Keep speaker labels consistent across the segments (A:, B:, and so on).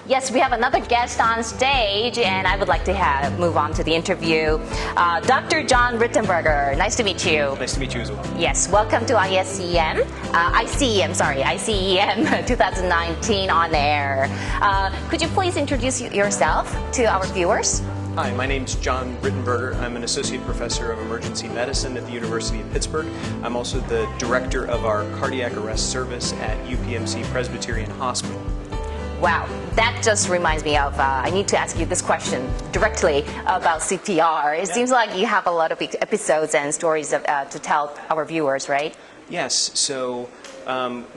A: Yes, we have another guest on stage, and I would like to move on to the interview. Dr. Jon Rittenberger, nice to meet you.
B: Nice to meet you as well.
A: Yes, welcome to ICEM 2019 on air. Could you please introduce yourself to our viewers?
B: Hi, my name's Jon Rittenberger. I'm an associate professor of emergency medicine at the University of Pittsburgh. I'm also the director of our cardiac arrest service at UPMC Presbyterian Hospital.
A: Wow, that just reminds me of, I need to ask you this question directly about CPR. It seems like you have a lot of episodes and stories to tell our viewers, right?
B: Yes, so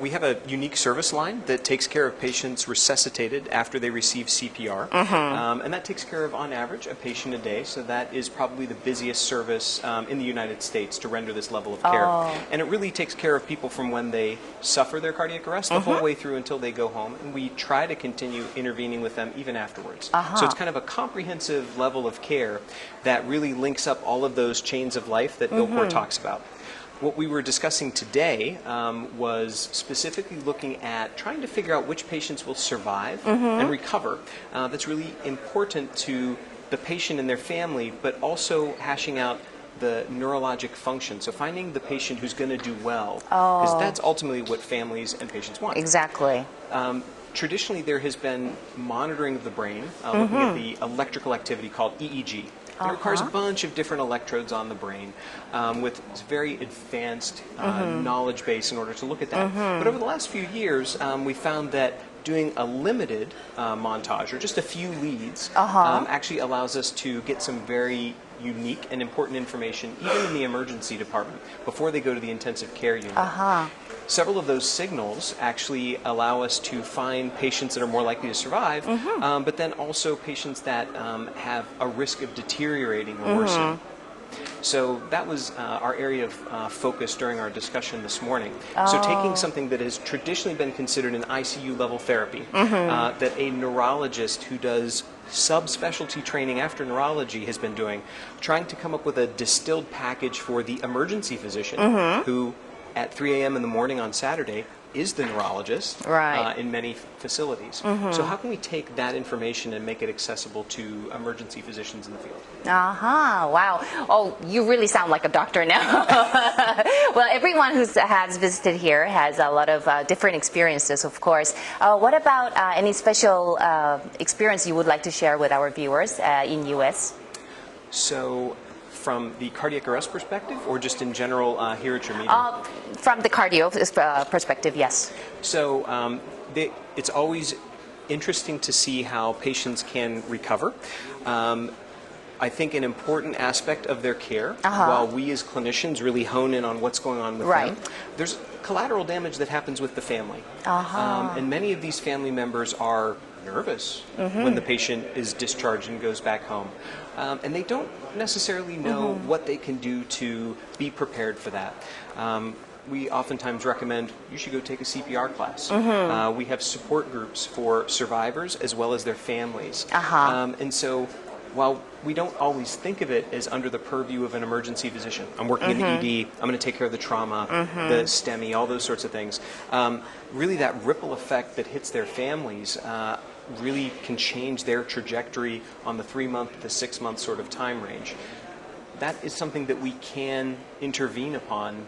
B: we have a unique service line that takes care of patients resuscitated after they receive CPR. And that takes care of, on average, a patient a day. So that is probably the busiest service in the United States to render this level of care. And it really takes care of people from when they suffer their cardiac arrest the whole way through until they go home. And we try to continue intervening with them even afterwards. So it's kind of a comprehensive level of care that really links up all of those chains of life that Bill Core talks about. What we were discussing today was specifically looking at trying to figure out which patients will survive and recover. That's really important to the patient and their family, but also hashing out the neurologic function. So finding the patient who's going to do well, because that's ultimately what families and patients want.
A: Exactly.
B: Traditionally, there has been monitoring of the brain, looking at the electrical activity called EEG. It requires a bunch of different electrodes on the brain with very advanced knowledge base in order to look at that. But over the last few years, we found that doing a limited montage, or just a few leads, actually allows us to get some very unique and important information, even in the emergency department, before they go to the intensive care unit. Several of those signals actually allow us to find patients that are more likely to survive, but then also patients that have a risk of deteriorating or worsening. So that was our area of focus during our discussion this morning. So taking something that has traditionally been considered an ICU level therapy, that a neurologist who does subspecialty training after neurology has been doing, trying to come up with a distilled package for the emergency physician who at 3 a.m. in the morning on Saturday is the neurologist in many facilities. So how can we take that information and make it accessible to emergency physicians in the field?
A: Wow. Oh, you really sound like a doctor now. Well, everyone who has visited here has a lot of different experiences, of course. What about any special experience you would like to share with our viewers in U.S.?
B: So from the cardiac arrest perspective, or just in general here at your meeting?
A: From the cardio perspective, yes.
B: So it's always interesting to see how patients can recover. I think an important aspect of their care, while we as clinicians really hone in on what's going on with them, there's collateral damage that happens with the family. And many of these family members are nervous when the patient is discharged and goes back home. And they don't necessarily know what they can do to be prepared for that. We oftentimes recommend you should go take a CPR class. We have support groups for survivors as well as their families. And so while we don't always think of it as under the purview of an emergency physician, I'm working in the ED, I'm going to take care of the trauma, the STEMI, all those sorts of things, really that ripple effect that hits their families really can change their trajectory on the 3-month to 6-month sort of time range. That is something that we can intervene upon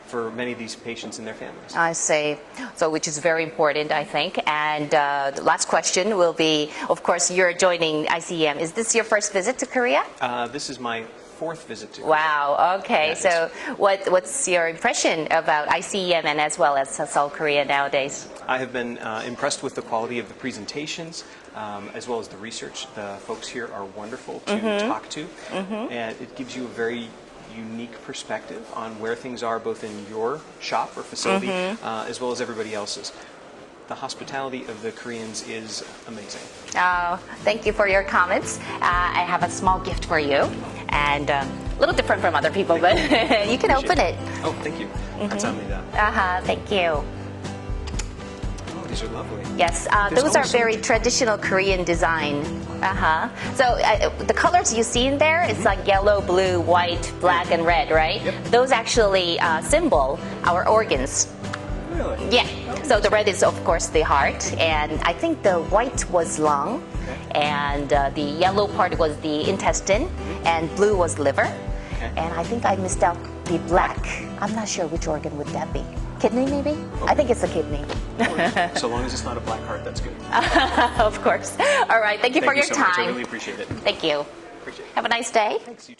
B: for many of these patients and their families.
A: I see. So, which is very important, I think. And the last question will be, of course, you're joining ICEM. Is this your first visit to Korea?
B: This is my 4th visit to Korea.
A: Wow. Okay. Yeah, so, what's your impression about ICEM and as well as South Korea nowadays?
B: I have been impressed with the quality of the presentations, as well as the research. The folks here are wonderful to talk to, and it gives you a very unique perspective on where things are both in your shop or facility as well as everybody else's. The hospitality of the Koreans is amazing.
A: Oh, thank you for your comments. I have a small gift for you, and a little different from other people, but you can open it.
B: Oh, thank you. 감사합니다.
A: Thank you.
B: These are lovely.
A: Yes, those are very traditional Korean design. So the colors you see in there, it's like yellow, blue, white, black, and red, right? Those actually symbol our organs.
B: Really?
A: Yeah. So the red is, of course, the heart, and I think the white was lung, and the yellow part was the intestine, and blue was liver, and I think I missed out the black. I'm not sure which organ would that be. Kidney, maybe? I think it's a kidney.
B: So long as it's not a black heart, that's good.
A: Of course. All right. Thank you for your
B: so
A: time.
B: much. I really appreciate it.
A: Thank you.
B: Appreciate it.
A: Have a nice day.
B: Thanks, you too.